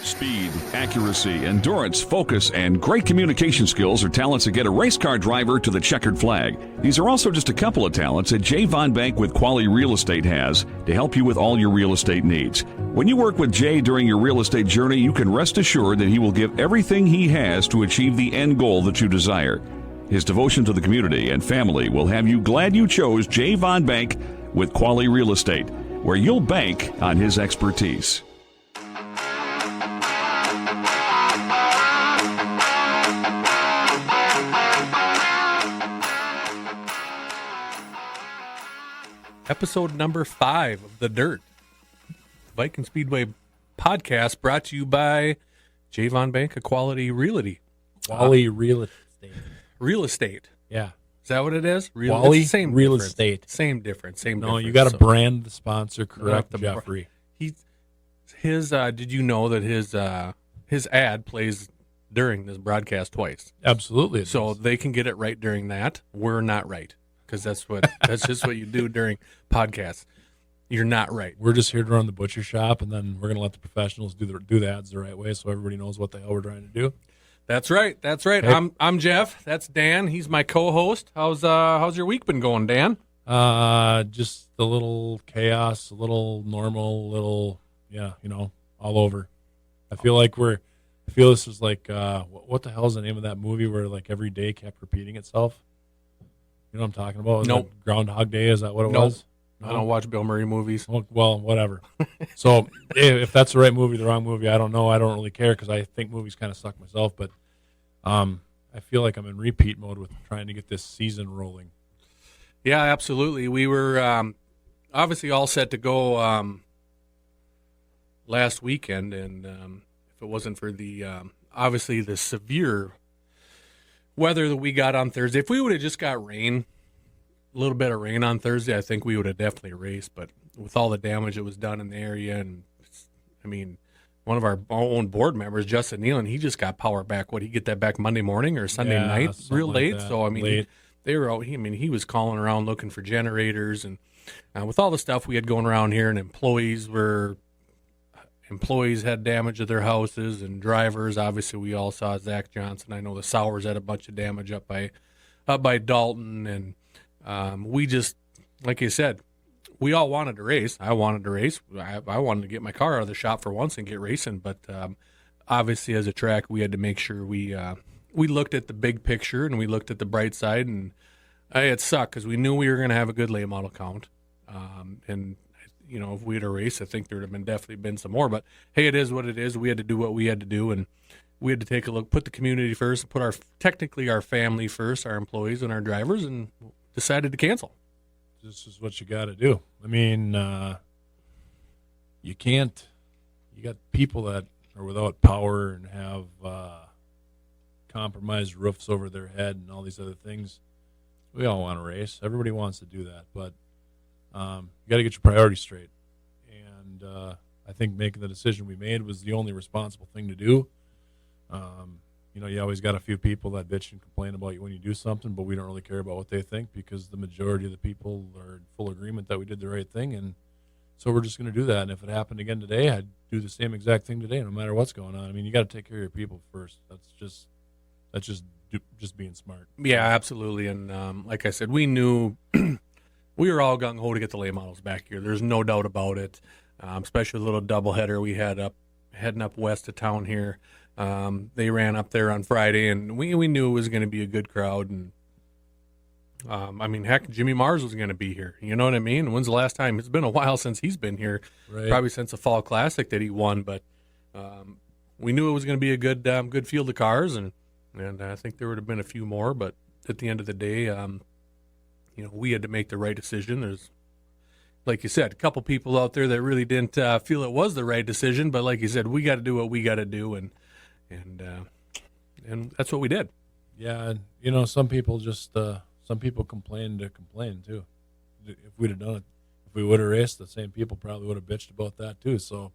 Speed, accuracy, endurance, focus, and great communication skills are talents that get a race car driver to the checkered flag. These are also just a couple of talents that Jay Von Bank with Quality Real Estate has to help you with all your real estate needs. When you work with Jay during your real estate journey, you can rest assured that he will give everything he has to achieve the end goal that you desire. His devotion to the community and family will have you glad you chose Jay Von Bank with Quality Real Estate, where you'll bank on his expertise. Episode number 5 of The Dirt, Viking Speedway podcast, brought to you by Jay Von Bank, Quality Realty. Quality Real Estate. Real estate. Yeah. Is that what it is? Quality same Real difference. Estate. Same difference. No, you got to brand the sponsor correct, Jeffrey. Did you know that his ad plays during this broadcast twice? Absolutely. So they can get it right during that. We're not right. Because that's just what you do during podcasts. You're not right. We're just here to run the butcher shop, and then we're going to let the professionals do the ads the right way, so everybody knows what the hell we're trying to do. That's right. Hey. I'm Jeff. That's Dan. He's my co-host. How's your week been going, Dan? Just a little chaos, a little normal, all over. I feel this is like what the hell is the name of that movie where like every day kept repeating itself? You know what I'm talking about? Nope. Groundhog Day, is that what it was? No? I don't watch Bill Murray movies. Well, whatever. So if that's the right movie, the wrong movie, I don't know. I don't really care because I think movies kind of suck myself. But I feel like I'm in repeat mode with trying to get this season rolling. Yeah, absolutely. We were obviously all set to go last weekend, and if it wasn't for the obviously the severe weather that we got on Thursday, if we would have just got rain, a little bit of rain on Thursday, I think we would have definitely raced. But with all the damage that was done in the area, and I mean, one of our own board members, Justin Nealon, he just got power back. What, he get that back Monday morning or Sunday night, real late? Like so I mean, they were out. He was calling around looking for generators, and with all the stuff we had going around here, and employees had damage to their houses, and drivers. Obviously, we all saw Zach Johnson. I know the Sowers had a bunch of damage up by Dalton, and we just, like you said, we all wanted to race. I wanted to race. I wanted to get my car out of the shop for once and get racing. But obviously, as a track, we had to make sure we looked at the big picture and we looked at the bright side. And it sucked because we knew we were going to have a good late model count, and if we had a race, I think there would have definitely been some more. But, hey, it is what it is. We had to do what we had to do, and we had to take a look, put the community first, put our family first, our employees and our drivers, and decided to cancel. This is what you got to do. I mean, you got people that are without power and have compromised roofs over their head and all these other things. We all want to race. Everybody wants to do that, but you got to get your priorities straight. And I think making the decision we made was the only responsible thing to do. You always got a few people that bitch and complain about you when you do something, but we don't really care about what they think because the majority of the people are in full agreement that we did the right thing. And so we're just going to do that. And if it happened again today, I'd do the same exact thing today, no matter what's going on. I mean, you got to take care of your people first. That's just being smart. Yeah, absolutely. And like I said, we knew we were all gung-ho to get the late models back here. There's no doubt about it, especially the little doubleheader we had heading up west of town here. They ran up there on Friday, and we knew it was going to be a good crowd. And heck, Jimmy Mars was going to be here. You know what I mean? When's the last time? It's been a while since he's been here, right. Probably since the Fall Classic that he won. But we knew it was going to be a good field of cars, and I think there would have been a few more. But at the end of the day, we had to make the right decision. There's, like you said, a couple people out there that really didn't feel it was the right decision. But like you said, we got to do what we got to do, and that's what we did. Yeah, and some people complain to complain too. If we'd have done it, if we would have raced, the same people probably would have bitched about that too. So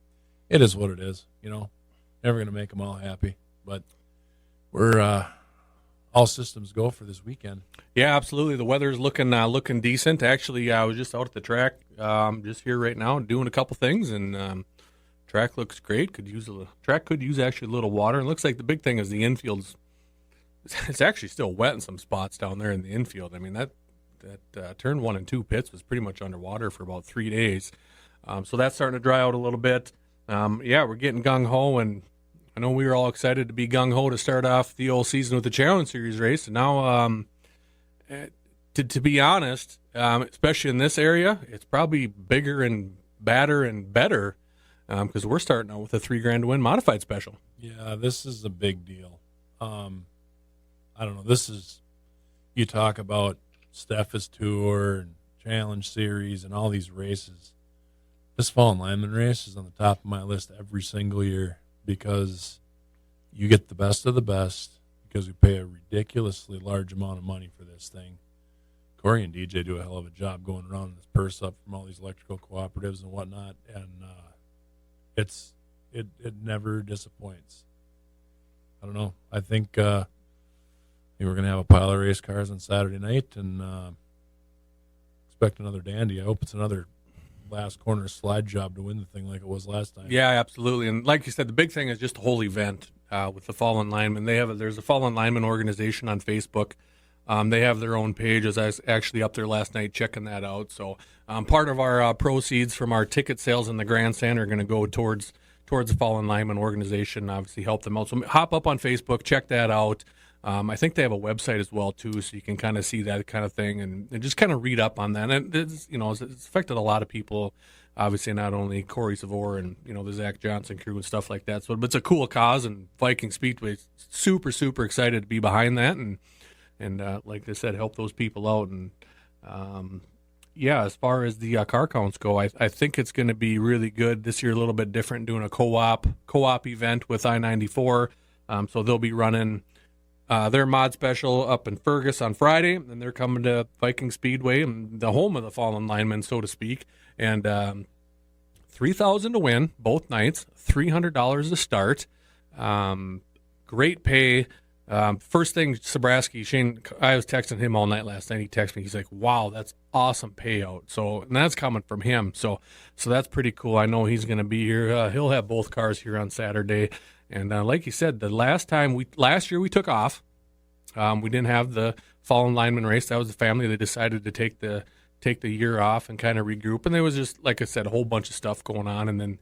it is what it is. Never going to make them all happy, but we're all systems go for this weekend. Yeah, absolutely. The weather's looking decent. Actually, I was just out at the track, just here right now, doing a couple things and track looks great. Track could use actually a little water. And it looks like the big thing is the infield's. It's actually still wet in some spots down there in the infield. I mean that turn 1 and 2 pits was pretty much underwater for about 3 days. So that's starting to dry out a little bit. We're getting gung-ho, and I know we were all excited to be gung-ho to start off the old season with the Challenge Series race. And now, to be honest, especially in this area, it's probably bigger and badder and better because we're starting out with a $3,000 to win modified special. Yeah, this is a big deal. I don't know. This is, you talk about Steffes Tour and Challenge Series and all these races. This Fallen Lineman race is on the top of my list every single year because you get the best of the best because we pay a ridiculously large amount of money for this thing. Corey and DJ do a hell of a job going around in this purse up from all these electrical cooperatives and whatnot, and it never disappoints. I don't know. I think we're going to have a pile of race cars on Saturday night and expect another dandy. I hope it's another last corner slide job to win the thing like it was last time. Yeah, absolutely. And like you said, the big thing is just the whole event with the Fallen Linemen. There's a Fallen Lineman organization on Facebook. They have their own page. As I was actually up there last night checking that out. So part of our proceeds from our ticket sales in the grandstand are going to go towards the Fallen Lineman organization, obviously help them out. So hop up on Facebook, check that out. I think they have a website as well, too, so you can kind of see that kind of thing and just kind of read up on that. And it's affected a lot of people, obviously not only Corey Savor and, the Zach Johnson crew and stuff like that. So it's a cool cause, and Viking Speedway is super, super excited to be behind that and like I said, help those people out. And, as far as the car counts go, I think it's going to be really good this year, a little bit different, doing a co-op event with I-94. So they'll be running their mod special up in Fergus on Friday, and they're coming to Viking Speedway, and the home of the Fallen Linemen, so to speak. And $3,000 to win both nights, $300 to start. Great pay. First thing, Sobraski, Shane, I was texting him all night last night. He texted me. He's like, wow, that's awesome payout. So, and that's coming from him. So that's pretty cool. I know he's going to be here. He'll have both cars here on Saturday. And like you said, last year we took off. We didn't have the Fallen Lineman race. That was the family that decided to take the year off and kind of regroup. And there was just, like I said, a whole bunch of stuff going on. And then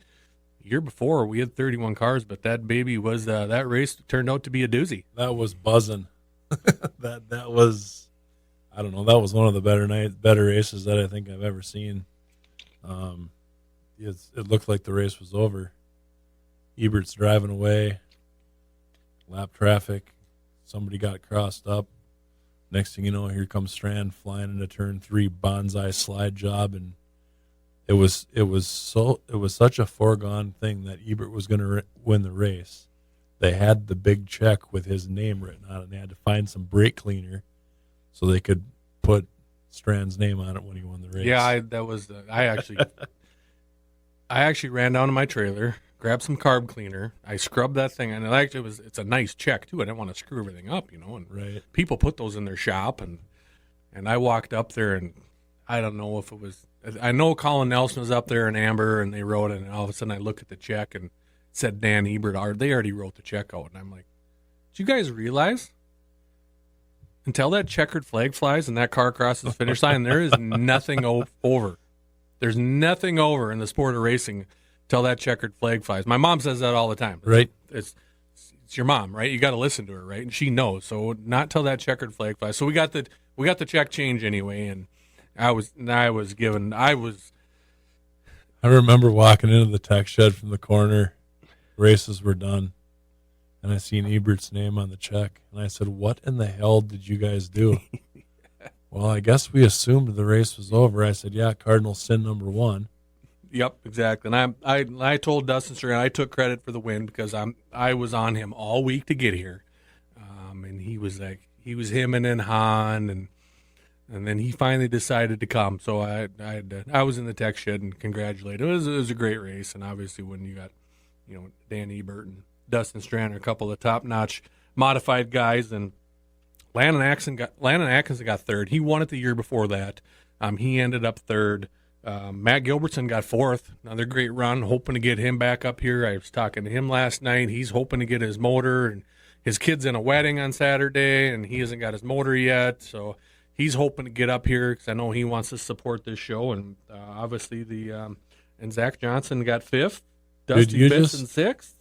the year before we had 31 cars, but that baby was that race turned out to be a doozy. That was buzzing. that was, I don't know. That was one of the better races that I think I've ever seen. It looked like the race was over. Ebert's driving away, lap traffic, somebody got crossed up. Next thing you know, here comes Strand flying into turn 3, bonsai slide job, and it was such a foregone thing that Ebert was going to win the race. They had the big check with his name written on it, and they had to find some brake cleaner so they could put Strand's name on it when he won the race. Yeah, I actually ran down to my trailer, grabbed some carb cleaner. I scrubbed that thing, and it's a nice check too. I didn't want to screw everything up, And right. People put those in their shop, and I walked up there, and I don't know if it was. I know Colin Nelson was up there and Amber, and they wrote it, and all of a sudden I look at the check and it said Dan Ebert. They already wrote the check out, and I'm like, did you guys realize? Until that checkered flag flies and that car crosses the finish line, there is nothing over. There's nothing over in the sport of racing till that checkered flag flies. My mom says that all the time. Right. It's your mom, right? You got to listen to her, right? And she knows. So not till that checkered flag flies. So we got the check change anyway, and I remember walking into the tech shed from the corner. Races were done, and I seen Ebert's name on the check, and I said, "What in the hell did you guys do?" Well, I guess we assumed the race was over. I said, "Yeah, Cardinal sin number 1." Yep, exactly. And I told Dustin Strand I took credit for the win because I was on him all week to get here, and he was him and then Han and then he finally decided to come. So I was in the tech shed and congratulated. It was a great race, and obviously when you got Dan Ebert and Dustin Strand are a couple of top-notch modified guys, and Landon Atkinson got third. He won it the year before that. He ended up third. Matt Gilbertson got 4th. Another great run. Hoping to get him back up here. I was talking to him last night. He's hoping to get his motor, and his kid's in a wedding on Saturday, and he hasn't got his motor yet. So he's hoping to get up here because I know he wants to support this show. And obviously and Zach Johnson got 5th. Dusty Fitz and 6th.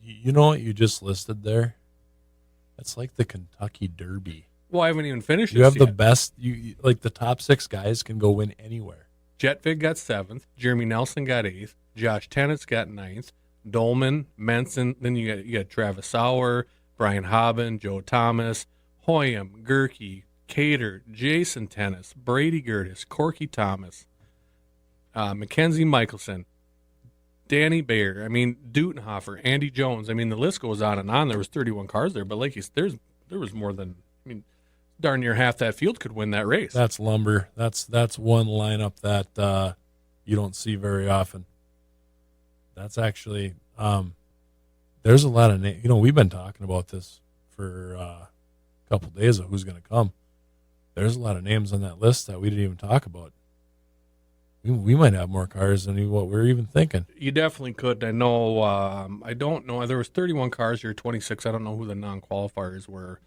You know what you just listed there? That's like the Kentucky Derby. Well, I haven't even finished. You have the best. You like the top 6 guys can go win anywhere. Jetvig got 7th. Jeremy Nelson got 8th. Josh Tennant's got 9th. Dolman, Menson. Then you got Travis Sauer, Brian Hobbin, Joe Thomas, Hoyam, Gerke, Cater, Jason Tennis, Brady Gertis, Corky Thomas, Mackenzie Michelson, Danny Bayer. I mean, Dutenhofer, Andy Jones. I mean, the list goes on and on. There was 31 cars there, but like there was more than. I mean, darn near half that field could win that race. That's lumber. That's one lineup that you don't see very often. That's actually there's a lot of names. You know, we've been talking about this for a couple days of who's going to come. There's a lot of names on that list that we didn't even talk about. We might have more cars than what we're even thinking. You definitely could. I know. I don't know. There was 31 cars here, 26. I don't know who the non-qualifiers were.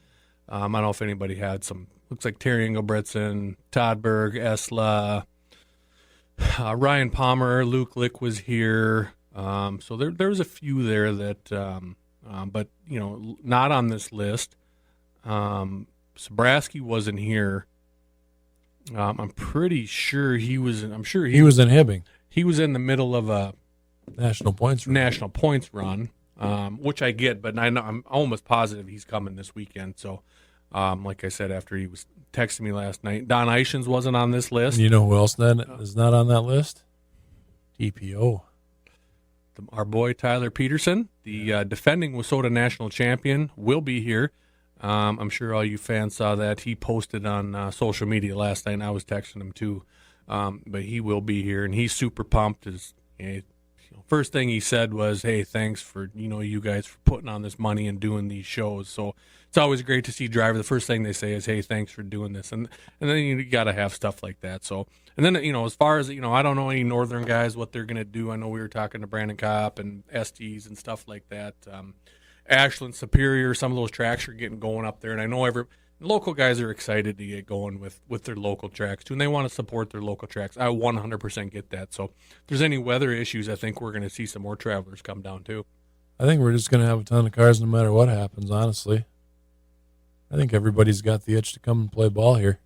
I don't know if anybody had some. Looks like Terry Engelbretson, Todd Berg, Esla, Ryan Palmer, Luke Lick was here. So there's a few there that, but you know, not on this list. Sabraski wasn't here. I'm pretty sure he was. He was in Hibbing. He was in the middle of a national points run, which I get, but I'm almost positive he's coming this weekend. So, like I said, after he was texting me last night, Don Ishins wasn't on this list. And you know who else then is not on that list? TPO. Our boy Tyler Peterson, the defending WISSOTA national champion, will be here. I'm sure all you fans saw that. He posted on social media last night, and I was texting him too. But he will be here, and he's super pumped. First thing he said was, "Hey, thanks for you guys for putting on this money and doing these shows." So it's always great to see driver. The first thing they say is, "Hey, thanks for doing this," and then you got to have stuff like that. So and then as far as I don't know any northern guys what they're gonna do. I know we were talking to Brandon Kopp and STs and stuff like that. Ashland, Superior, some of those tracks are getting going up there, and I know local guys are excited to get going with their local tracks too, and they want to support their local tracks. I 100% get that. So if there's any weather issues, I think we're going to see some more travelers come down too. I think we're just going to have a ton of cars no matter what happens, honestly. I think everybody's got the itch to come and play ball here.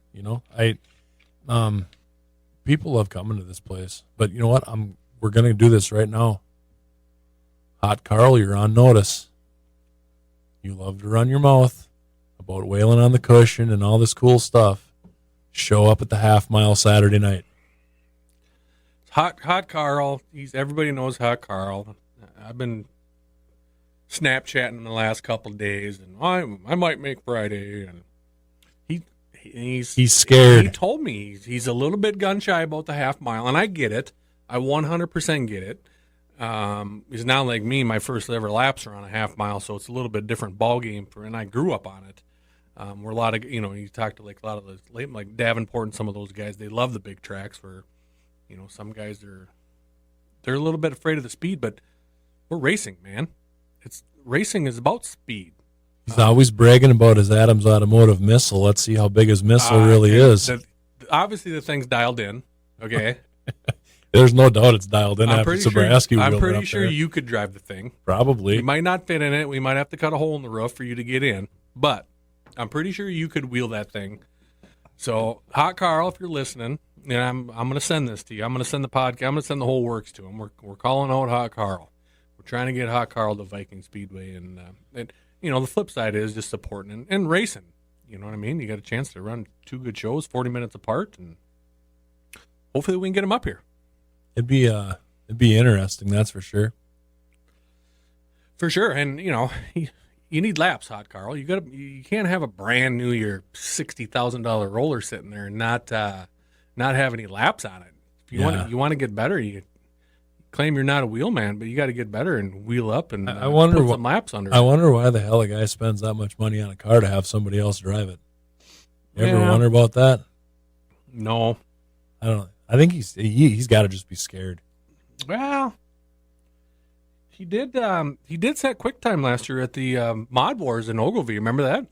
People love coming to this place, but you know what? We're going to do this right now. Hot Karl, you're on notice. You love to run your mouth about whaling on the cushion and all this cool stuff. Show up at the half mile Saturday night. Hot Karl. Everybody knows Hot Karl. I've been Snapchatting the last couple of days, and I might make Friday. And he's scared. He told me he's a little bit gun shy about the half mile, and I get it. I 100% get it. He's not like me. My first ever laps are on a half mile, so it's a little bit different ball game and I grew up on it. Where a lot of you talk to like a lot of those like Davenport and some of those guys, they love the big tracks. Where some guys they're a little bit afraid of the speed, but we're racing, man. Racing is about speed. He's always bragging about his Adams Automotive missile. Let's see how big his missile really is. Obviously, the thing's dialed in. Okay. There's no doubt it's dialed in after Sabraski. I'm pretty sure you could drive the thing. Probably. You might not fit in it. We might have to cut a hole in the roof for you to get in. But I'm pretty sure you could wheel that thing. So, Hot Karl, if you're listening, and I'm going to send this to you. I'm going to send the podcast. I'm going to send the whole works to him. We're calling out Hot Karl. We're trying to get Hot Karl to Viking Speedway. And the flip side is just supporting and racing. You know what I mean? You got a chance to run 2 good shows, 40 minutes apart, and hopefully we can get him up here. It'd be interesting, that's for sure. For sure, and you need laps, Hot Karl. You can't have a brand new $60,000 roller sitting there and not have any laps on it. If you want to get better, you claim you're not a wheelman, but you got to get better and wheel up and put some laps under it. I wonder why the hell a guy spends that much money on a car to have somebody else drive it. You ever wonder about that? No. I don't know. I think he's got to just be scared. Well, he did set quick time last year at the Mod Wars in Ogilvy. Remember that?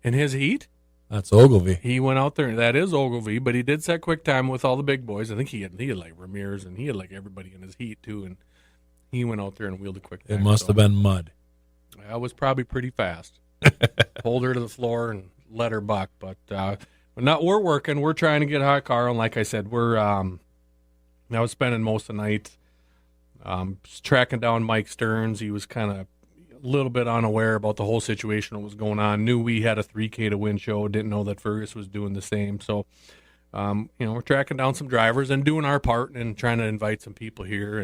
In his heat? That's Ogilvy. He went out there. That is Ogilvy, but he did set quick time with all the big boys. I think he had like Ramirez, and he had like everybody in his heat too. And he went out there and wheeled a quick time. It must have been mud. That was probably pretty fast. Pulled her to the floor and let her buck. But we're working. We're trying to get hot, Karl. And like I said, I was spending most of the night tracking down Mike Stearns. He was kind of a little bit unaware about the whole situation that was going on. Knew we had a 3K to win show. Didn't know that Fergus was doing the same. So, we're tracking down some drivers and doing our part and trying to invite some people here.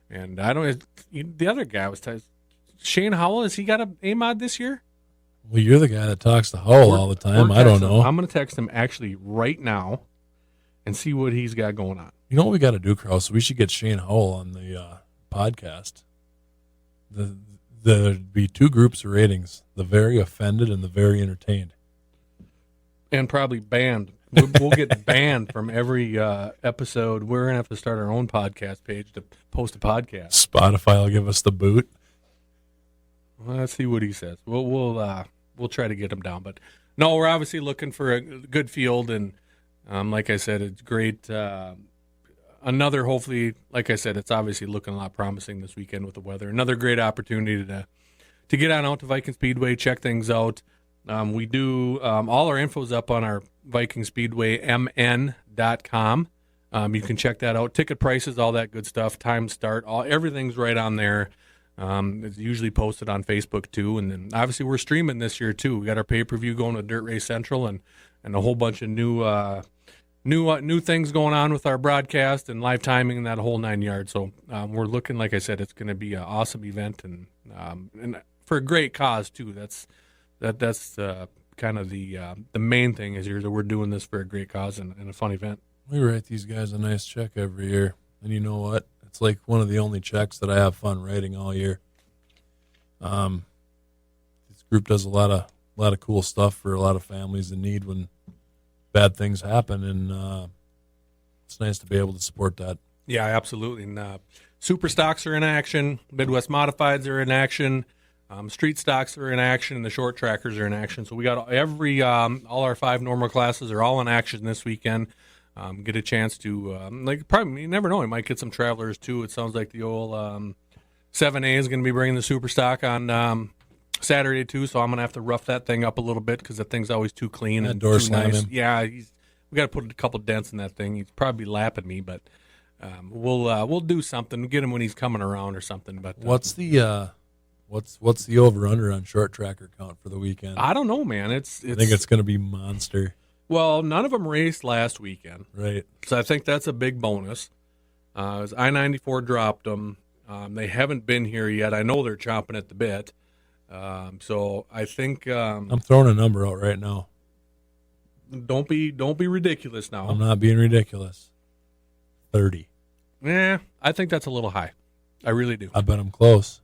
And I don't. The other guy was Shane Howell. Has he got an A-mod this year? Well, you're the guy that talks to Howell all the time. I don't know. I'm going to text him actually right now and see what he's got going on. You know what we got to do, Karl? So we should get Shane Howell on the podcast. There'd be two groups of ratings: the very offended and the very entertained, and probably banned. We'll get banned from every episode. We're gonna have to start our own podcast page to post a podcast. Spotify will give us the boot. Well, let's see what he says. We'll try to get him down, but no, we're obviously looking for a good field, and like I said, it's great. Another, hopefully, like I said, it's obviously looking a lot promising this weekend with the weather. Another great opportunity to get on out to Viking Speedway, check things out. We do all our info's up on our Viking Speedway mn.com. You can check that out. Ticket prices, all that good stuff, time start, everything's right on there. It's usually posted on Facebook too, and then obviously we're streaming this year too. We got our pay-per-view going to Dirt Race Central and a whole bunch of new things going on with our broadcast and live timing and that whole 9 yards. So we're looking, like I said, it's going to be an awesome event and for a great cause too. That's kind of the main thing is here that we're doing this for a great cause and a fun event. We write these guys a nice check every year, and you know what? It's like one of the only checks that I have fun writing all year. This group does a lot of cool stuff for a lot of families in need when bad things happen, and it's nice to be able to support that. Yeah, absolutely. And super stocks are in action. Midwest Modifieds are in action. Street stocks are in action, and the short trackers are in action. So we got all our 5 normal classes are all in action this weekend. Get a chance to probably you never know. We might get some travelers too. It sounds like the old 7A is going to be bringing the super stock on Saturday too. So I'm going to have to rough that thing up a little bit because the thing's always too clean and too nice. Yeah, we got to put a couple dents in that thing. He's probably lapping me, but we'll do something. Get him when he's coming around or something. But what's the over under on short tracker count for the weekend? I don't know, man. I think it's going to be monster. Well, none of them raced last weekend. Right. So I think that's a big bonus. I-94 dropped them. They haven't been here yet. I know they're chomping at the bit. So I think I'm throwing a number out right now. Don't be ridiculous now. I'm not being ridiculous. 30. Yeah, I think that's a little high. I really do. I bet I'm close.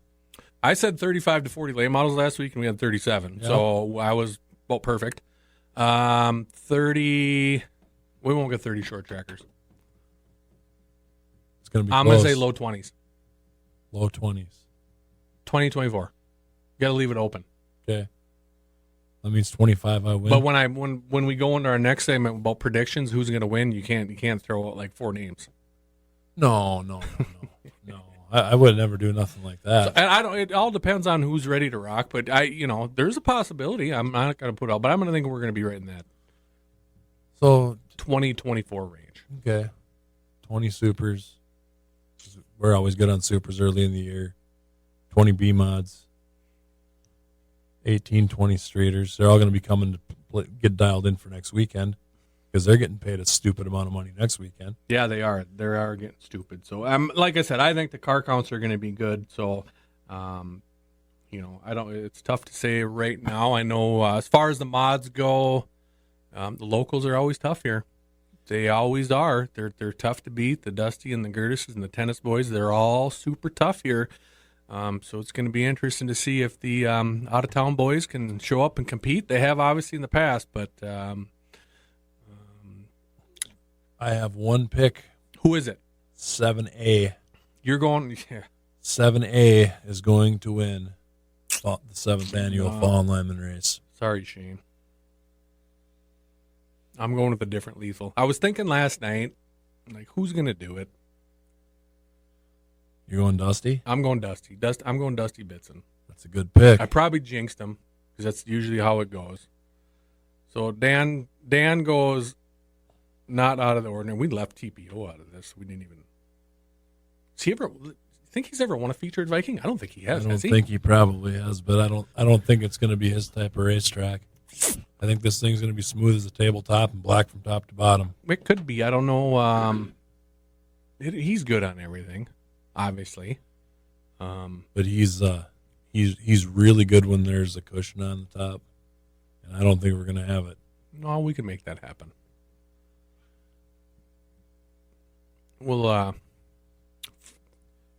I said 35 to 40 late models last week, and we had 37. Yep. So I was about perfect. 30. We won't get 30 short trackers. It's going to be I'm going to say low 20s. Low 20s. 20, 24. You got to leave it open. Okay. That means 25 I win. But when we go into our next segment about predictions, who's going to win, you can't throw out like 4 names. No. I would never do nothing like that. So, and I don't. It all depends on who's ready to rock. But there's a possibility. I'm not going to put out, but I'm going to think we're going to be right in that. So 20-24 range. Okay, 20 supers. We're always good on supers early in the year. 20 B mods. 18, 20 streeters. They're all going to be coming to get dialed in for next weekend because they're getting paid a stupid amount of money next weekend. Yeah, they are. They are getting stupid. So, like I said, I think the car counts are going to be good. So, I don't. It's tough to say right now. I know as far as the mods go, the locals are always tough here. They always are. They're tough to beat. The Dusty and the Gertises and the Tennis Boys, they're all super tough here. So it's going to be interesting to see if the out-of-town boys can show up and compete. They have, obviously, in the past, but I have one pick Who is it? 7A. You're going. Yeah. 7A is going to win the 7th annual Fall and Lineman race. Sorry, Shane. I'm going with a different lethal. I was thinking last night, like, who's going to do it? You're going Dusty? I'm going Dusty. I'm going Dusty Bitson. That's a good pick. I probably jinxed him because that's usually how it goes. So Dan goes not out of the ordinary. We left TPO out of this. We didn't even. Think he's ever won a feature at Viking? I don't think he has. I don't think he probably has, but I don't think it's going to be his type of racetrack. I think this thing's going to be smooth as a tabletop and black from top to bottom. It could be. I don't know. He's good on everything, obviously. But he's really good when there's a cushion on the top, and I don't think we're going to have it. No, we can make that happen. We'll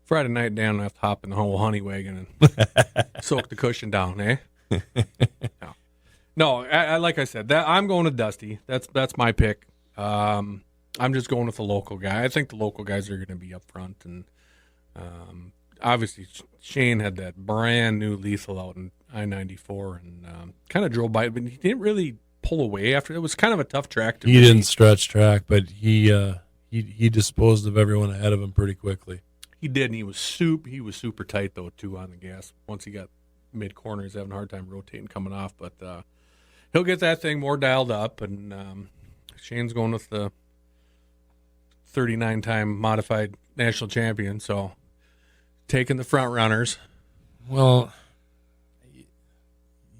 Friday night, Dan will have to hop in the whole honey wagon and soak the cushion down, eh? No, I like I said, that I'm going to Dusty. That's my pick. I'm just going with the local guy. I think the local guys are going to be up front, and obviously Shane had that brand new lethal out in I-94 and kind of drove by it, but he didn't really pull away after. It was kind of a tough track. He didn't stretch track, but he disposed of everyone ahead of him pretty quickly. He did, and he was super tight though too on the gas. Once he got mid corner, he's having a hard time rotating coming off, but he'll get that thing more dialed up. And Shane's going with the 39-time modified national champion, so taking the front runners. Well,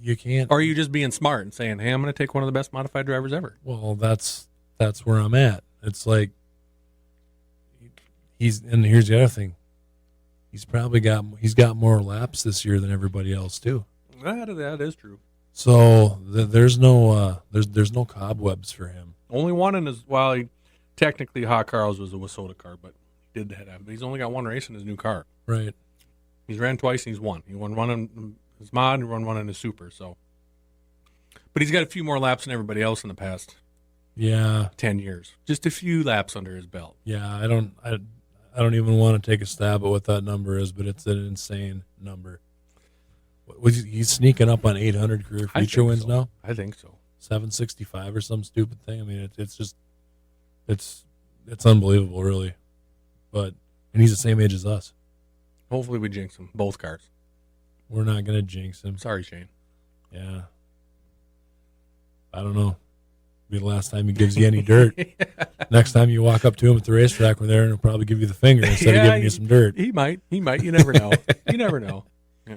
you can't. Or are you just being smart and saying, "Hey, I'm going to take one of the best modified drivers ever"? Well, that's where I'm at. It's like and here's the other thing. He's got more laps this year than everybody else too. That is true. So there's no cobwebs for him. Only one in his. Well, technically, Karl's was a Wasota car, but he did that. But he's only got one race in his new car. Right. He's ran twice and he's won. He won one in his mod and won one in his super. So, but he's got a few more laps than everybody else in the past. 10 years. Just a few laps under his belt. Yeah, I don't even want to take a stab at what that number is, but it's an insane number. He's sneaking up on 800 career feature wins now? I think so. 765 or some stupid thing. I mean, it's unbelievable, really. And he's the same age as us. Hopefully we jinx him. Both cars. We're not going to jinx him. Sorry, Shane. Yeah. I don't know. Be the last time he gives you any dirt. Next time you walk up to him at the racetrack, we're there, and he'll probably give you the finger instead of giving you some dirt. He might. You never know. You never know. Yeah.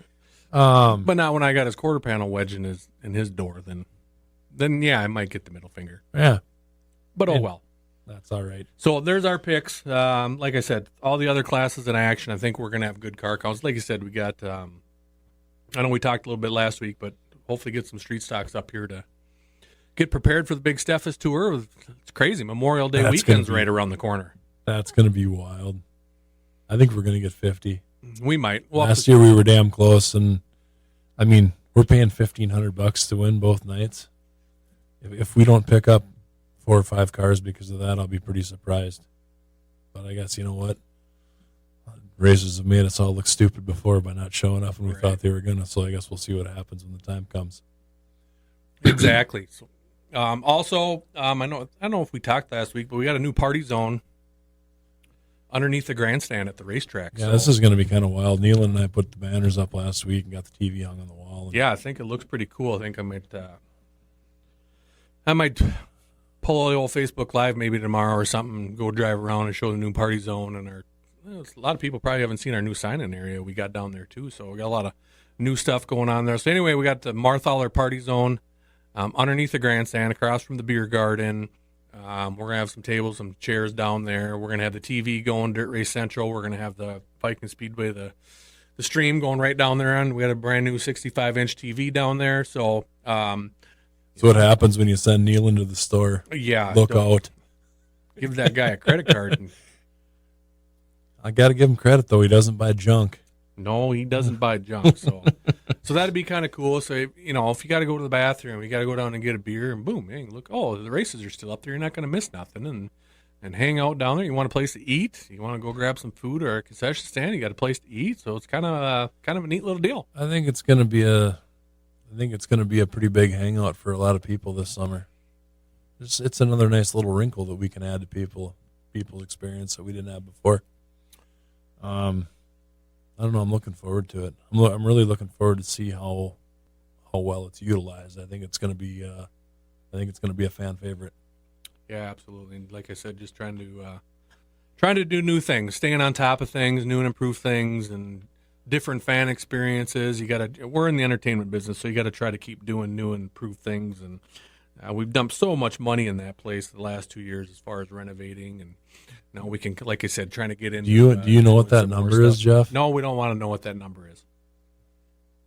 But not when I got his quarter panel wedge in his door. Then yeah, I might get the middle finger. Yeah. But oh well. That's all right. So there's our picks. Like I said, all the other classes in action. I think we're going to have good car counts. Like you said, we got. I know we talked a little bit last week, but hopefully get some street stocks up here to get prepared for the big Steffes tour. It's crazy. Memorial Day weekend's right around the corner. That's going to be wild. I think we're going to get 50. We might. Last year we were damn close, and I mean we're paying $1,500 to win both nights. If we don't pick up 4 or 5 cars because of that, I'll be pretty surprised. But I guess you know what? Racers have made us all look stupid before by not showing up when we thought they were going to. So I guess we'll see what happens when the time comes. Exactly. So, also, I don't know if we talked last week, but we got a new party zone underneath the grandstand at the racetrack. Yeah, this is going to be kind of wild. Neil and I put the banners up last week and got the TV hung on the wall. Yeah, I think it looks pretty cool. I think I might pull the old Facebook Live maybe tomorrow or something, go drive around and show the new party zone. And a lot of people probably haven't seen our new sign-in area we got down there, too. So we got a lot of new stuff going on there. So anyway, we got the Marthaler party zone underneath the grandstand across from the beer garden. We're going to have some tables, some chairs down there. We're going to have the TV going, Dirt Race Central. We're going to have the Viking Speedway, the stream going right down there. And we got a brand new 65-inch TV down there. So what happens when you send Neil into the store. Yeah. Look out. Give that guy a credit card. I got to give him credit, though. He doesn't buy junk. No, he doesn't buy junk. So that'd be kind of cool. So, if you got to go to the bathroom, you got to go down and get a beer, and boom, hey, look, the races are still up there. You're not going to miss nothing. And and hang out down there. You want a place to eat. You want to go grab some food or a concession stand. You got a place to eat. So it's kind of a neat little deal. I think it's going to be a pretty big hangout for a lot of people this summer. It's another nice little wrinkle that we can add to people's experience that we didn't have before. I don't know. I'm looking forward to it. I'm really looking forward to see how well it's utilized. I think it's going to be a fan favorite. Yeah, absolutely. And like I said, just trying to do new things, staying on top of things, new and improved things, and different fan experiences. We're in the entertainment business, so you got to try to keep doing new and improved things. And we've dumped so much money in that place the last 2 years as far as renovating, and now we can, like I said, trying to get into. Do you know what that number is, Jeff? No, we don't want to know what that number is.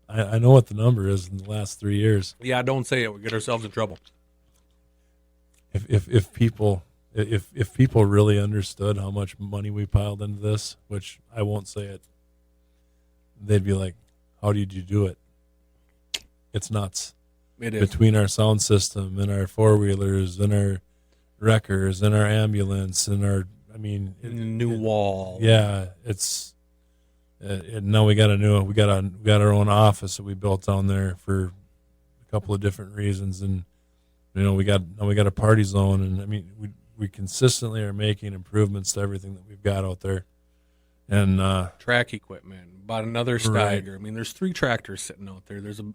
I know what the number is in the last 3 years. Yeah, don't say it. We get ourselves in trouble. If people really understood how much money we piled into this, which I won't say it, they'd be like, "How did you do it?" It's nuts. It is. Between our sound system and our four-wheelers and our wreckers and our ambulance and our, new wall. Yeah, it's. Now we got our own office that we built down there for a couple of different reasons, and we got a party zone, and we consistently are making improvements to everything that we've got out there, and track equipment. Bought another Steiger. Right. There's 3 tractors sitting out there. There's a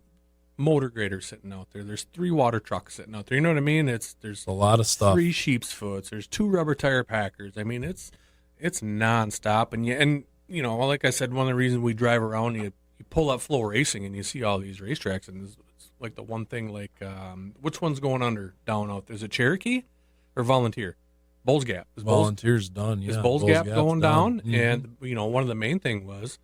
motor grader sitting out there. There's 3 water trucks sitting out there. You know what I mean? There's a lot of stuff. 3 sheep's foots. There's 2 rubber tire packers. It's nonstop, and like I said, one of the reasons we drive around, you pull up Flow Racing and you see all these racetracks, and it's like the one thing, which one's going under down out there? Is it Cherokee or Volunteer? Bulls Gap. Volunteer's done. Yeah, is Bulls Gap going down? Mm-hmm. And one of the main thing was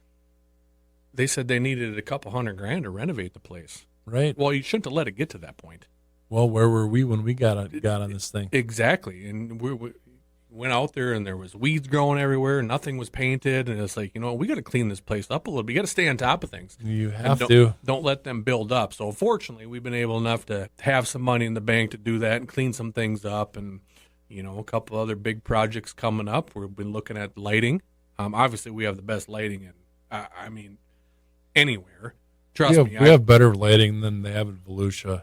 they said they needed $200,000 to renovate the place. Right. Well, you shouldn't have let it get to that point. Well, where were we when we got on this thing? Exactly, and we went out there and there was weeds growing everywhere. Nothing was painted, and it's like, we got to clean this place up a little bit. You got to stay on top of things. You have to. Don't let them build up. So fortunately, we've been able enough to have some money in the bank to do that and clean some things up, and a couple other big projects coming up. We've been looking at lighting. Obviously, we have the best lighting in, anywhere. Trust me. We have better lighting than they have in Volusia.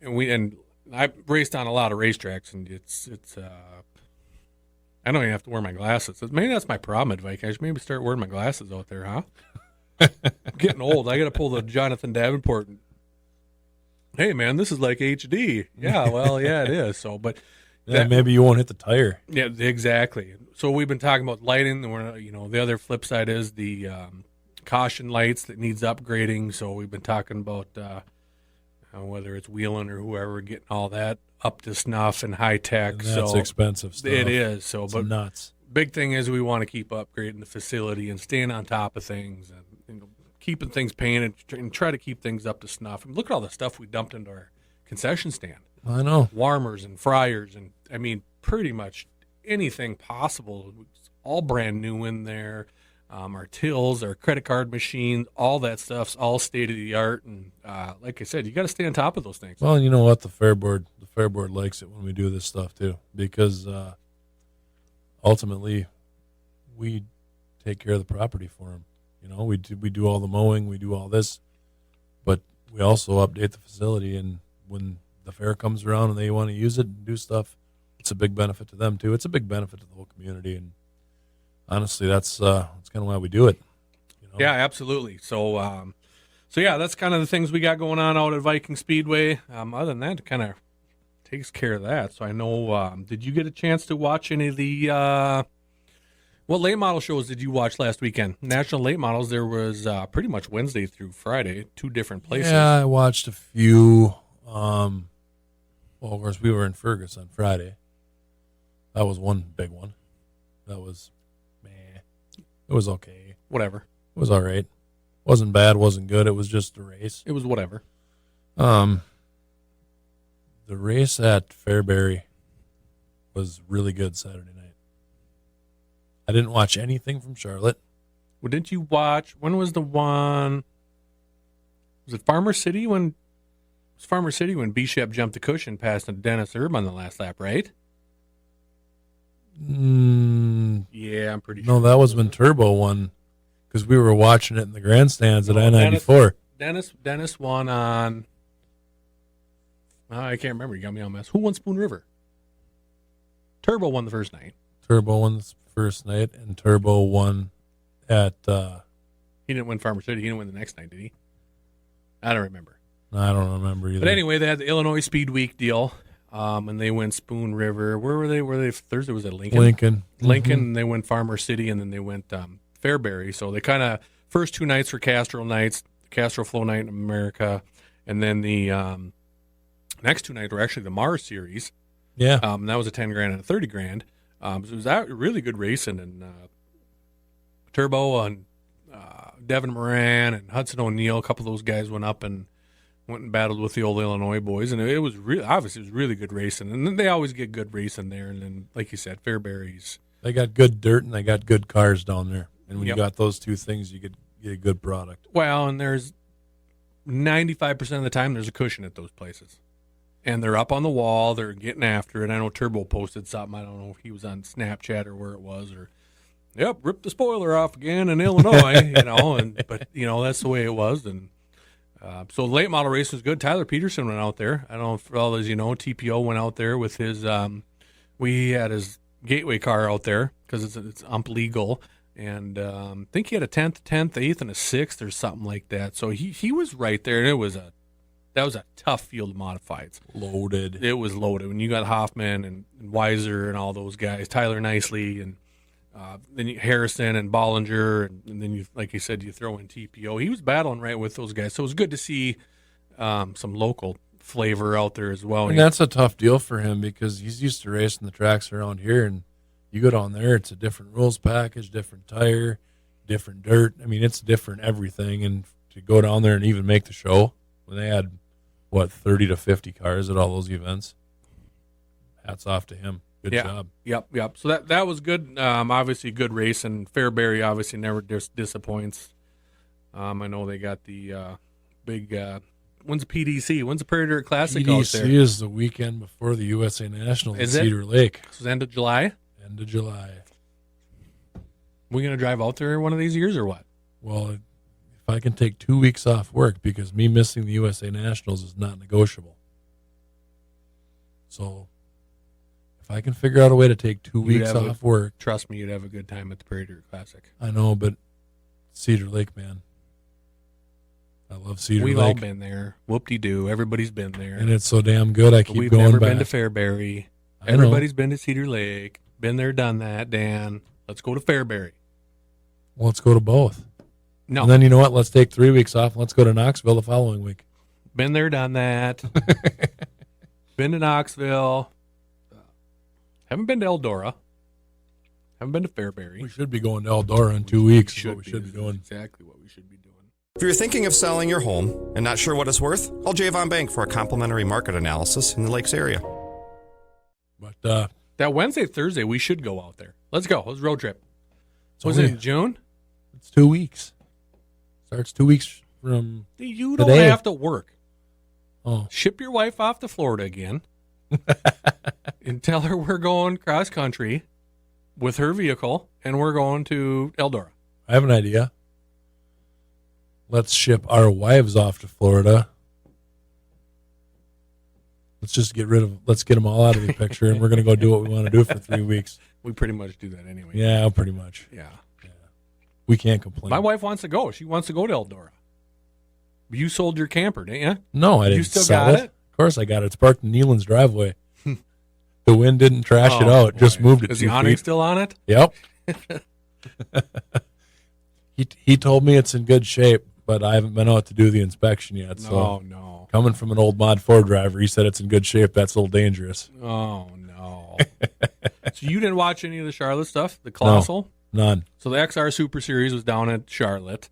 And I've raced on a lot of racetracks, and it's I don't even have to wear my glasses. Maybe that's my problem at Viking. I should maybe start wearing my glasses out there, huh? I'm getting old. I got to pull the Jonathan Davenport. Hey, man, this is like HD. Yeah, well, yeah, it is. So, but maybe you won't hit the tire. Yeah, exactly. So we've been talking about lighting. The other flip side is the caution lights that needs upgrading. So we've been talking about whether it's Wheeling or whoever, getting all that up to snuff and high tech. And that's expensive stuff. It is. So, it's but nuts. Big thing is we want to keep upgrading the facility and staying on top of things, and keeping things painted and try to keep things up to snuff. And look at all the stuff we dumped into our concession stand. I know. Warmers and fryers, and pretty much anything possible. It's all brand new in there. Our tills, our credit card machines, all that stuff's all state of the art. And like I said, you got to stay on top of those things. Well, you know what? The fair board likes it when we do this stuff too, because ultimately we take care of the property for them. We do all the mowing, we do all this, but we also update the facility. And when the fair comes around and they want to use it and do stuff, it's a big benefit to them too. It's a big benefit to the whole community. And honestly, that's kind of why we do it. Yeah, absolutely. So yeah, that's kind of the things we got going on out at Viking Speedway. Other than that, it kind of takes care of that. So I know, did you get a chance to watch any of the, what late model shows did you watch last weekend? National Late Models, there was pretty much Wednesday through Friday, 2 different places. Yeah, I watched a few. Well, of course, we were in Fergus on Friday. That was one big one. That was, it was okay. Whatever. It was all right. Wasn't bad, wasn't good. It was just a race. It was whatever. The race at Fairbury was really good Saturday night. I didn't watch anything from Charlotte. Well, didn't you watch, when was the one, was it Farmer City when B-Shep jumped the cushion past Dennis Erb on the last lap, right? Yeah, I'm pretty sure. No, that was when Turbo won, because we were watching it in the grandstands at Oh, I-94. Dennis won on. I can't remember. You got me on mess. Who won Spoon River? Turbo won the first night. Turbo won the first night, and Turbo won at. He didn't win Farmer City. He didn't win the next night, did he? I don't remember. I don't remember either. But anyway, they had the Illinois Speed Week deal, and they went Spoon River. Where were they? Were they Thursday? Was it Lincoln? Lincoln. And they went Farmer City, and then they went Fairbury. So they kind of first 2 nights were Castrol nights, Castrol Flow Night in America, and then the next 2 nights were actually the Mars Series. Yeah. And that was a $10,000 and a $30,000. So it was that really good racing, and Turbo and Devin Moran and Hudson O'Neill, a couple of those guys went and battled with the old Illinois boys, and it was obviously it was really good racing. And then they always get good racing there. And then, like you said, Fairbury's. They got good dirt and they got good cars down there. And when Yep. you got those two things, you get a good product. Well, and there's 95% of the time there's a cushion at those places. And they're up on the wall. They're getting after it. I know Turbo posted something. I don't know if he was on Snapchat or where it was. Or, yep, ripped the spoiler off again in Illinois, but that's the way it was. And so the late model race was good. Tyler Peterson went out there. I don't know if all as you know, TPO went out there with his we had his gateway car out there because it's ump legal. And I think he had a 10th, 8th, and a 6th or something like that. So he was right there. And that was a tough field of modifieds. Loaded. It was loaded. When you got Hoffman and Weiser and all those guys, Tyler Nicely, and then Harrison and Bollinger, and then you, like you said, you throw in TPO. He was battling right with those guys. So it was good to see some local flavor out there as well. And that's a tough deal for him because he's used to racing the tracks around here, and you go down there, it's a different rules package, different tire, different dirt. I mean, it's different everything. And to go down there and even make the show when they had 30 to 50 cars at all those events. Hats off to him. Good job. Yep. So that was good. Obviously, good race, and Fairbury obviously never disappoints. I know they got the big. When's the PDC? When's the Prairie Dirt Classic out there? PDC is the weekend before the USA Nationals at Is it? Cedar Lake. So it's end of July. End of July. We gonna drive out there one of these years or what? Well, if I can take 2 weeks off work, because me missing the USA Nationals is not negotiable. So if I can figure out a way to take 2 weeks off work. Trust me, you'd have a good time at the Prairie Dirt Classic. I know, but Cedar Lake, man. I love Cedar Lake. We've all been there. Whoop-de-doo. Everybody's been there. And it's so damn good. I keep We've going never back. been to Fairbury. I know. Everybody's been to Cedar Lake. Been there, done that, Dan. Let's go to Fairbury. Well, let's go to both. No. And then you know what? Let's take 3 weeks off. Let's go to Knoxville the following week. Been there, done that. Been to Knoxville. Haven't been to Eldora. Haven't been to Fairbury. We should be going to Eldora in 2 weeks. Is what we This should be is doing. exactly what we should be doing. If you're thinking of selling your home and not sure what it's worth, call Javon Bank for a complimentary market analysis in the Lakes area. But That Wednesday, Thursday, we should go out there. Let's go. Let's road trip. it's Was it only- in June? It's 2 weeks. Starts 2 weeks from You don't today. have to work. Oh, Ship your wife off to Florida again and tell her we're going cross country with her vehicle and we're going to Eldora. I have an idea. Let's ship our wives off to Florida. Let's get them all out of the picture, and we're going to go do what we want to do for 3 weeks. We pretty much do that anyway. Yeah, pretty much. Yeah. We can't complain. My wife wants to go. She wants to go to Eldora. You sold your camper, didn't you? No, I didn't. You still sell got it. it? Of course, I got it. It's parked in Nealon's driveway. The wind didn't trash it out; boy. just moved it Is 2 the awning feet. still on it? Yep. He told me it's in good shape, but I haven't been out to do the inspection yet. So No. coming from an old Mod 4 driver, he said it's in good shape. That's a little dangerous. Oh, no. So you didn't watch any of the Charlotte stuff? The Colossal? None. So the XR Super Series was down at Charlotte.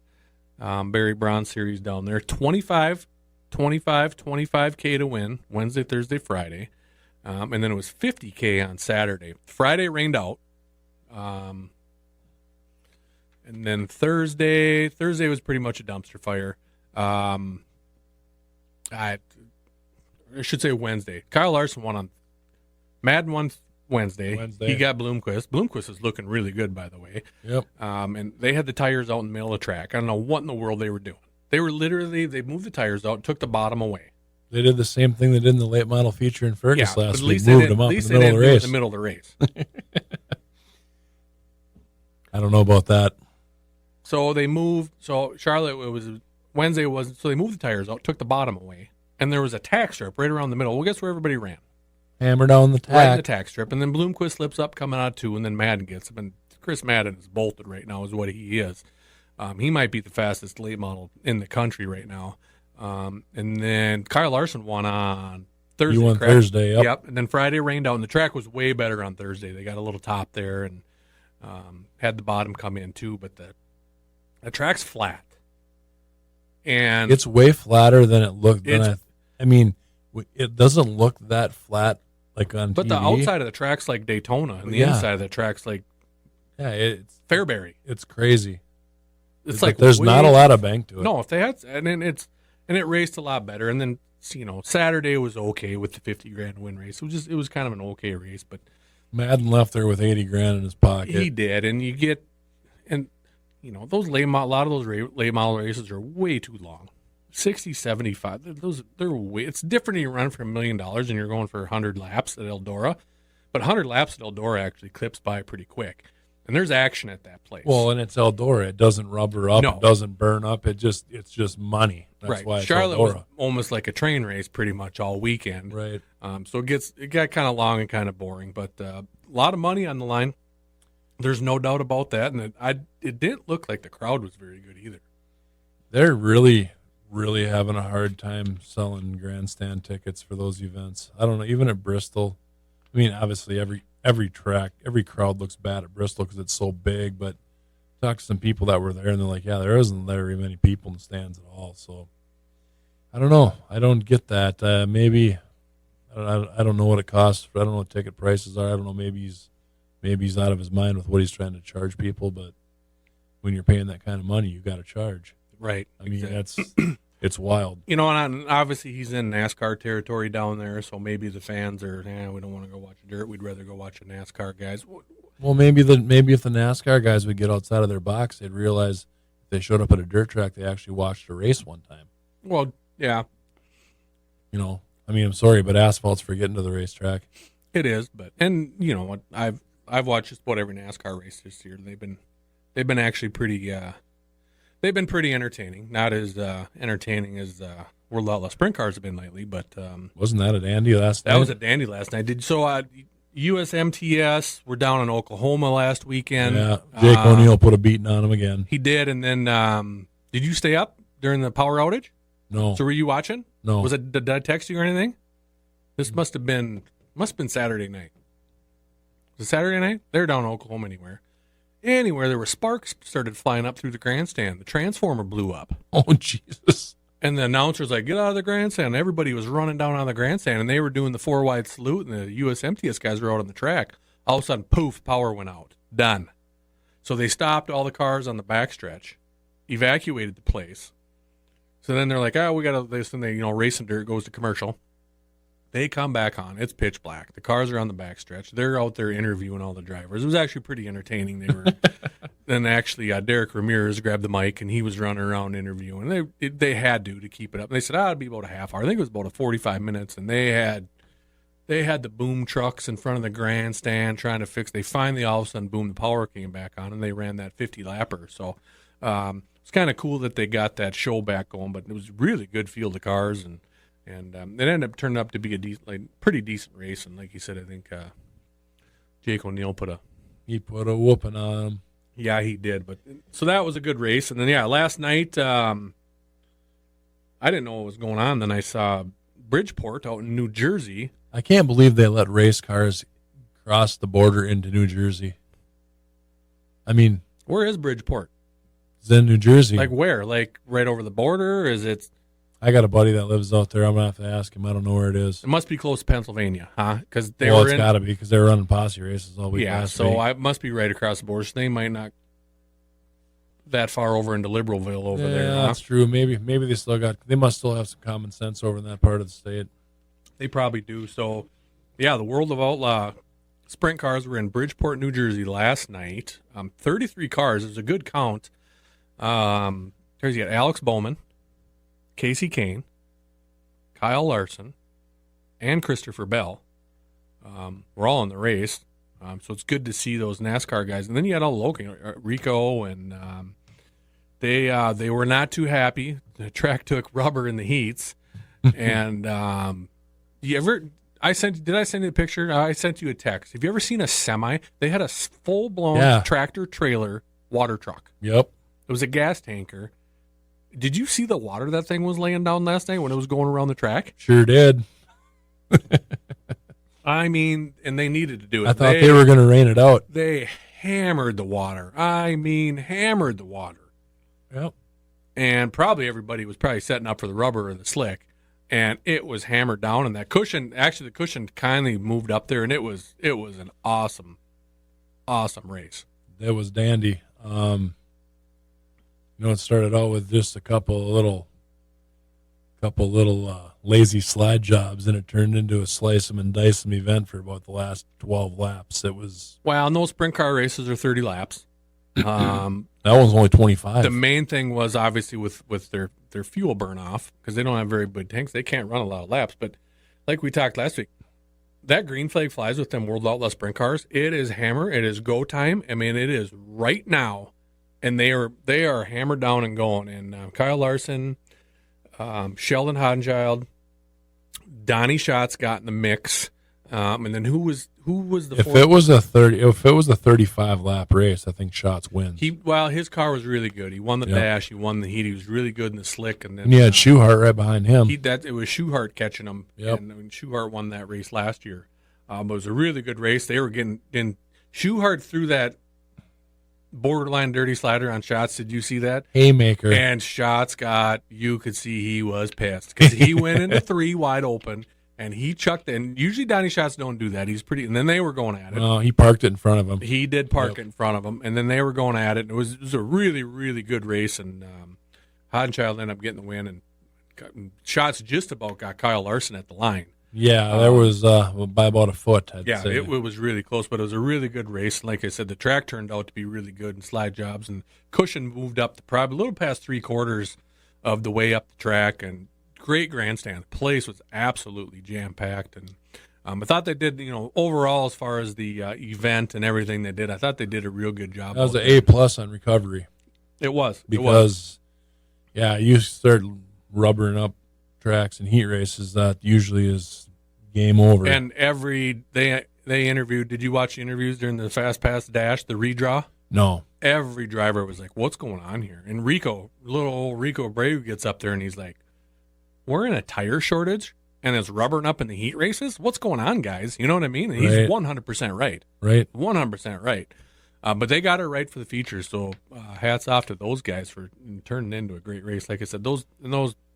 Barry Brown Series down there. 25K to win Wednesday, Thursday, Friday. And then it was 50K on Saturday. Friday rained out. And then Thursday was pretty much a dumpster fire. I should say Wednesday. Kyle Larson won on Madden Wednesday. He got Bloomquist. Bloomquist is looking really good, by the way. Yep. And they had the tires out in the middle of the track. I don't know what in the world they were doing. They moved the tires out and took the bottom away. They did the same thing they did in the late model feature in Fergus last week. Moved them up in the middle of the race. In the middle of the race. I don't know about that. So they moved. So Charlotte, Wednesday was. So they moved the tires out, took the bottom away, and there was a tack strip right around the middle. Well, guess where everybody ran? Hammer down the tack. Right in the tack strip, and then Bloomquist slips up coming out too, and then Madden gets him. And Chris Madden is bolted right now, is what he is. He might be the fastest late model in the country right now. And then Kyle Larson won on Thursday. You won correct? Thursday, yep. And then Friday rained out, and the track was way better on Thursday. They got a little top there and had the bottom come in too, but the track's flat. And it's way flatter than it looked. I mean, it doesn't look that flat like on but TV. The outside of the track's like Daytona, and the inside of the track's like it's Fairbury. It's crazy. It's like there's not a lot of bank to it. No, if they had, and it raced a lot better. And then Saturday was okay with the $50,000 win race. It was kind of an okay race, but Madden left there with $80,000 in his pocket. He did, and those a lot of those late model races are way too long. 60, 75. It's different when you run for $1 million and you're going for 100 laps at Eldora, but 100 laps at Eldora actually clips by pretty quick. And there's action at that place. Well, and it's Eldora. It doesn't rubber up. No. It doesn't burn up. It's just money. That's right. why it's Charlotte Eldora. was almost like a train race pretty much all weekend. Right. So it got kind of long and kind of boring, but a lot of money on the line. There's no doubt about that. And it didn't look like the crowd was very good either. They're really having a hard time selling grandstand tickets for those events. I don't know. Even at Bristol, I mean, obviously every crowd looks bad at Bristol because it's so big, but talk to some people that were there and they're like, yeah, there isn't very many people in the stands at all. So I don't know. I don't get that. Maybe I don't know what it costs. I don't know what ticket prices are. I don't know. Maybe he's out of his mind with what he's trying to charge people, but when you're paying that kind of money, you got to charge. Right. I mean, it's wild. And obviously he's in NASCAR territory down there, so maybe the fans are, we don't want to go watch dirt. We'd rather go watch the NASCAR guys. Well, maybe if the NASCAR guys would get outside of their box, they'd realize if they showed up at a dirt track, they actually watched a race one time. Well, yeah. I'm sorry, but asphalt's for getting to the racetrack. It is, but I've watched just about every NASCAR race this year. They've been actually pretty. They've been pretty entertaining. Not as entertaining as World Outlaw Sprint Cars have been lately, but wasn't that a dandy last night? That was a dandy last night. USMTS were down in Oklahoma last weekend. Yeah, Jake O'Neill put a beating on him again. He did, and then did you stay up during the power outage? No. So were you watching? No. Did I text you or anything? This must have been Saturday night. Was it Saturday night? They're down in Oklahoma anywhere there were sparks started flying up through the grandstand. The transformer blew up. Oh, Jesus. And the announcer's like, get out of the grandstand. Everybody was running down on the grandstand, and they were doing the 4-wide salute, and the USMTS guys were out on the track. All of a sudden, poof, power went out. Done. So they stopped all the cars on the backstretch, evacuated the place. So then they're like, we got to, this, and they, Racing Dirt goes to commercial. They come back on. It's pitch black. The cars are on the backstretch. They're out there interviewing all the drivers. It was actually pretty entertaining. They were. Then actually, Derek Ramirez grabbed the mic and he was running around interviewing. They had to keep it up. And they said, it'd be about a half hour. I think it was about 45 minutes. And they had the boom trucks in front of the grandstand trying to fix. They finally all of a sudden, boom, the power came back on, and they ran that 50 lapper. So it's kind of cool that they got that show back going. But it was a really good field of cars and it ended up turning up to be a pretty decent race. And like you said, I think Jake O'Neill put a whooping on him. Yeah, he did. But so that was a good race. And then last night I didn't know what was going on. Then I saw Bridgeport out in New Jersey. I can't believe they let race cars cross the border into New Jersey. I mean, where is Bridgeport? It's in New Jersey. Like where? Like right over the border? Or is it? I got a buddy that lives out there. I'm going to have to ask him. I don't know where it is. It must be close to Pennsylvania, huh? Because it's got to be because they were running posse races all week last week. I must be right across the border. So they might not that far over into Liberalville over there. Yeah, that's true. Maybe they must still have some common sense over in that part of the state. They probably do. So, the World of Outlaw sprint cars were in Bridgeport, New Jersey last night. 33 cars. It was a good count. There's you got Alex Bowman, Casey Kane, Kyle Larson, and Christopher Bell. We're all in the race. So it's good to see those NASCAR guys. And then you had all the local, Rico, and they were not too happy. The track took rubber in the heats. And did I send you a picture? I sent you a text. Have you ever seen a semi? They had a full-blown tractor trailer water truck. Yep. It was a gas tanker. Did you see the water that thing was laying down last night when it was going around the track? Sure did. I mean, and they needed to do it. I thought they were going to rain it out. They hammered the water. I mean, hammered the water. Yep. And probably everybody was probably setting up for the rubber or the slick. And it was hammered down, and that cushion, actually the cushion kindly moved up there, and it was an awesome race. It was dandy. It started out with just a couple little lazy slide jobs, and it turned into a slice them and dice them event for about the last 12 laps. It was and those sprint car races are 30 laps. That one's only 25. The main thing was obviously with their fuel burn off, because they don't have very big tanks. They can't run a lot of laps. But like we talked last week, that green flag flies with them World Outlaw sprint cars. It is hammer. It is go time. I mean, it is right now, and they are hammered down and going. And Kyle Larson, Sheldon Hodgenchild, Donnie Schatz got in the mix. And then who was the if fourth? If it was a 35 lap race, I think Schatz wins. His car was really good. He won the dash. He won the heat. He was really good in the slick. And then he had Schuhart right behind him. It was Schuhart catching him. Yep. And Schuhart won that race last year. It was a really good race. They were getting in. Schuhart threw that borderline dirty slider on Schatz. Did you see that? Haymaker. And Schatz you could see he was pissed because he went into 3 wide open. And he chucked it. And usually Donnie Schatz don't do that. He's pretty. And then they were going at it. Well, he parked it in front of him. He did park it in front of him. And then they were going at it. And it was a really, really good race. And Hodgenchild ended up getting the win. And Schatz just about got Kyle Larson at the line. Yeah, there was by about a foot, I'd say. It was really close. But it was a really good race. And like I said, the track turned out to be really good in slide jobs. And cushion moved up probably a little past 3/4 of the way up the track. And great grandstand. The place was absolutely jam-packed. And I thought they did, overall, as far as the event and everything they did, I thought they did a real good job. That was an A+ on recovery. It was. Because, you start rubbering up tracks and heat races, that usually is game over. And they interviewed, did you watch the interviews during the Fast Pass Dash, the redraw? No. Every driver was like, what's going on here? And little old Rico Brave gets up there and he's like, we're in a tire shortage and it's rubbering up in the heat races. What's going on, guys? You know what I mean? And he's 100% right. Right. 100% right. But they got it right for the features. So hats off to those guys for turning into a great race. Like I said, those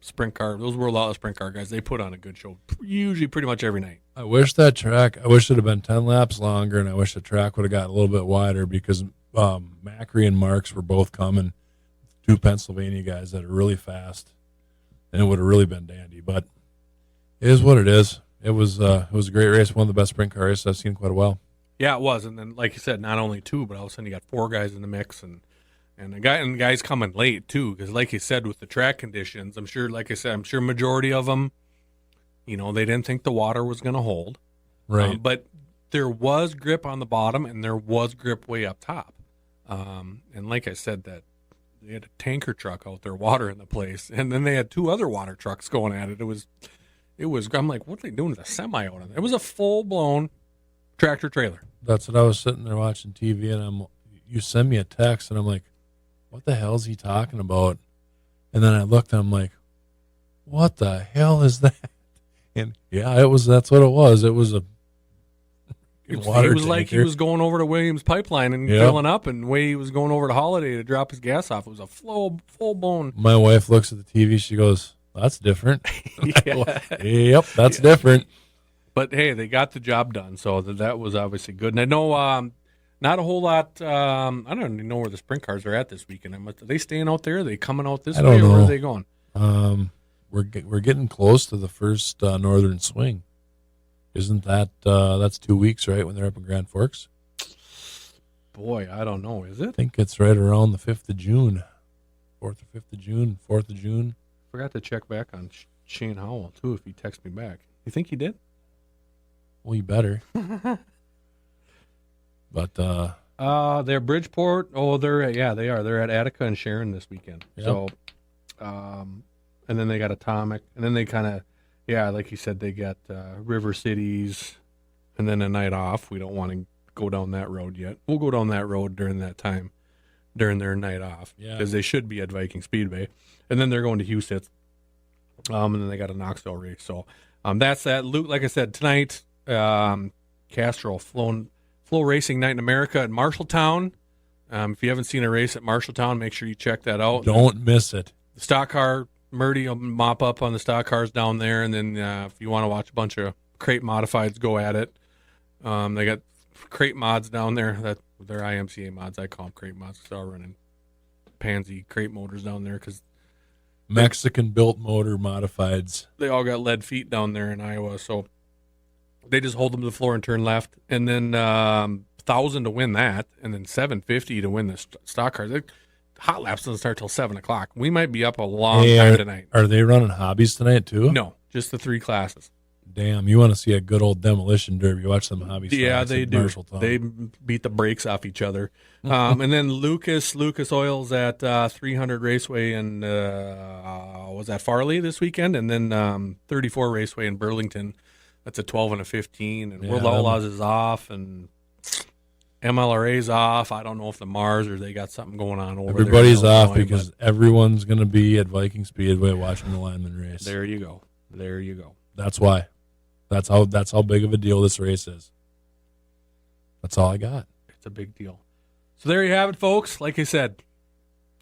sprint car, those World Outlaw sprint car guys, they put on a good show usually pretty much every night. I wish it had been 10 laps longer, and I wish the track would have got a little bit wider because Macri and Marks were both coming, 2 Pennsylvania guys that are really fast. And it would have really been dandy, but it is what it is. It was a great race, one of the best sprint car races I've seen in quite a while. Yeah, it was. And then, like you said, not only 2, but all of a sudden you got 4 guys in the mix, and the guys coming late too, because like you said, with the track conditions, I'm sure majority of them, they didn't think the water was going to hold, right? But there was grip on the bottom, and there was grip way up top, and like I said, that. They had a tanker truck out there watering the place, and then they had 2 other water trucks going at it. It was. I'm like, what are they doing with a semi out of it? It was a full-blown tractor trailer. That's what I was sitting there watching TV, and you send me a text, and I'm like, what the hell is he talking about? And then I looked, and I'm like, what the hell is that? And that's what it was. It was a water It was tanker. like he was going over to Williams Pipeline and filling up, and way he was going over to Holiday to drop his gas off. It was a full-blown. My wife looks at the TV. She goes, that's different. Yeah. Yep, that's different. But, hey, they got the job done, so that was obviously good. And I know not a whole lot I don't even know where the sprint cars are at this weekend. Are they staying out there? Are they coming out this way, or where are they going? We're getting close to the first northern swing. Isn't that that's 2 weeks, right, when they're up in Grand Forks? Boy, I don't know. Is I it? think it's right around the 5th of June. 4th or 5th of June, 4th of June. Forgot to check back on Shane Howell, too, if he texted me back. You think he did? Well, you better. But they're Bridgeport. Oh, they are. They're at Attica and Sharon this weekend. Yep. So, and then they got Atomic, and then they kind of, like you said, they got River Cities, and then a night off. We don't want to go down that road yet. We'll go down that road during that time, during their night off, because they should be at Viking Speedway, and then they're going to Houston, and then they got a Knoxville race. So, that's that. Luke, like I said, tonight, Castrol Flow Racing Night in America at Marshalltown. If you haven't seen a race at Marshalltown, make sure you check that out. don't miss it. The stock car, Murdy will mop up on the stock cars down there, and then if you want to watch a bunch of crate modifieds, go at it. They got crate mods down there. That they're IMCA mods. I call them crate mods because they're all running pansy crate motors down there because Mexican-built motor modifieds. they all got lead feet down there in Iowa. So they just hold them to the floor and turn left, and then $1,000 to win that, and then $750 to win the stock cars. Hot laps doesn't start till 7:00. We might be up a long time tonight. Are they running hobbies tonight too? No, just the 3 classes. Damn, you want to see a good old demolition derby? Watch some hobbies. Yeah, they do. They beat the brakes off each other. And then Lucas Oil's at 300 Raceway and was at Farley this weekend, and then 34 Raceway in Burlington. That's a 12 and a 15, and World Outlaws is off, and MLRA's off. I don't know if the Mars or they got something going on over Everybody's there. off because everyone's going to be at Viking Speedway watching the Linemen race. There you go. That's why. That's how big of a deal this race is. That's all I got. It's a big deal. So there you have it, folks. Like I said,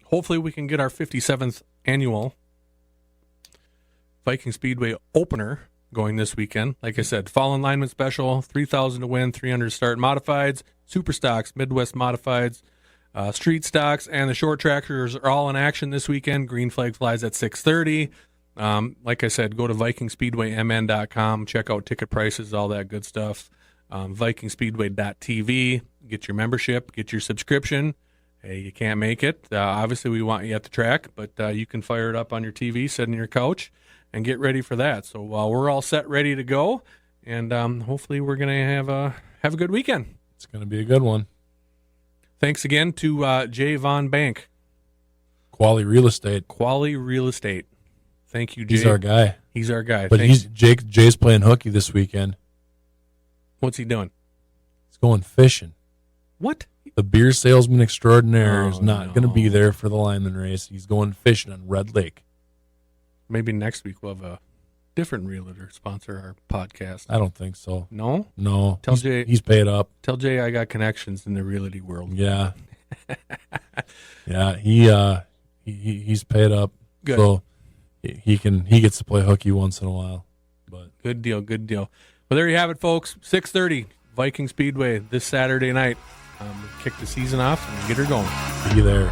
hopefully we can get our 57th annual Viking Speedway opener going this weekend. Like I said, Fallen Lineman Special, $3,000 to win, 300 start modifieds, Super Stocks, Midwest modifieds, Street Stocks, and the short trackers are all in action this weekend. Green flag flies at 6:30. Like I said, go to VikingSpeedwayMN.com, check out ticket prices, all that good stuff. VikingSpeedway.tv, get your membership, get your subscription. Hey, you can't make it. Obviously, we want you at the track, but you can fire it up on your TV, sit on your couch, and get ready for that. So we're all set, ready to go, and hopefully we're going to have a good weekend. It's going to be a good one. Thanks again to Jay Von Bank. Quali Real Estate. Thank you, Jay. He's our guy. But Jay's playing hooky this weekend. What's he doing? He's going fishing. What? The beer salesman extraordinaire is not going to be there for the Lineman race. He's going fishing on Red Lake. Maybe next week we'll have a different realtor sponsor our podcast. I don't think so. No? No. Tell Jay he's paid up. Tell Jay I got connections in the realty world. Yeah. Yeah, he's paid up. Good. So he gets to play hooky once in a while. But good deal. Well, there you have it, folks. 6:30 Viking Speedway this Saturday night. Kick the season off and get her going. Be there.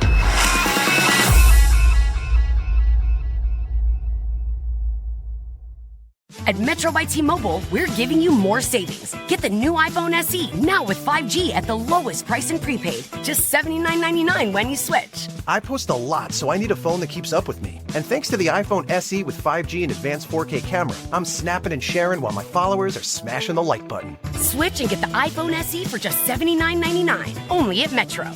At Metro by T-Mobile, we're giving you more savings. Get the new iPhone SE now with 5G at the lowest price in prepaid. Just $79.99 when you switch. I post a lot, so I need a phone that keeps up with me. And thanks to the iPhone SE with 5G and advanced 4K camera, I'm snapping and sharing while my followers are smashing the like button. Switch and get the iPhone SE for just $79.99. Only at Metro.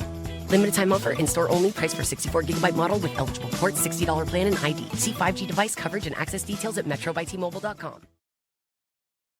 Limited time offer, in-store only, price for 64GB model with eligible ports, $60 plan and ID. See 5G device coverage and access details at metrobytmobile.com.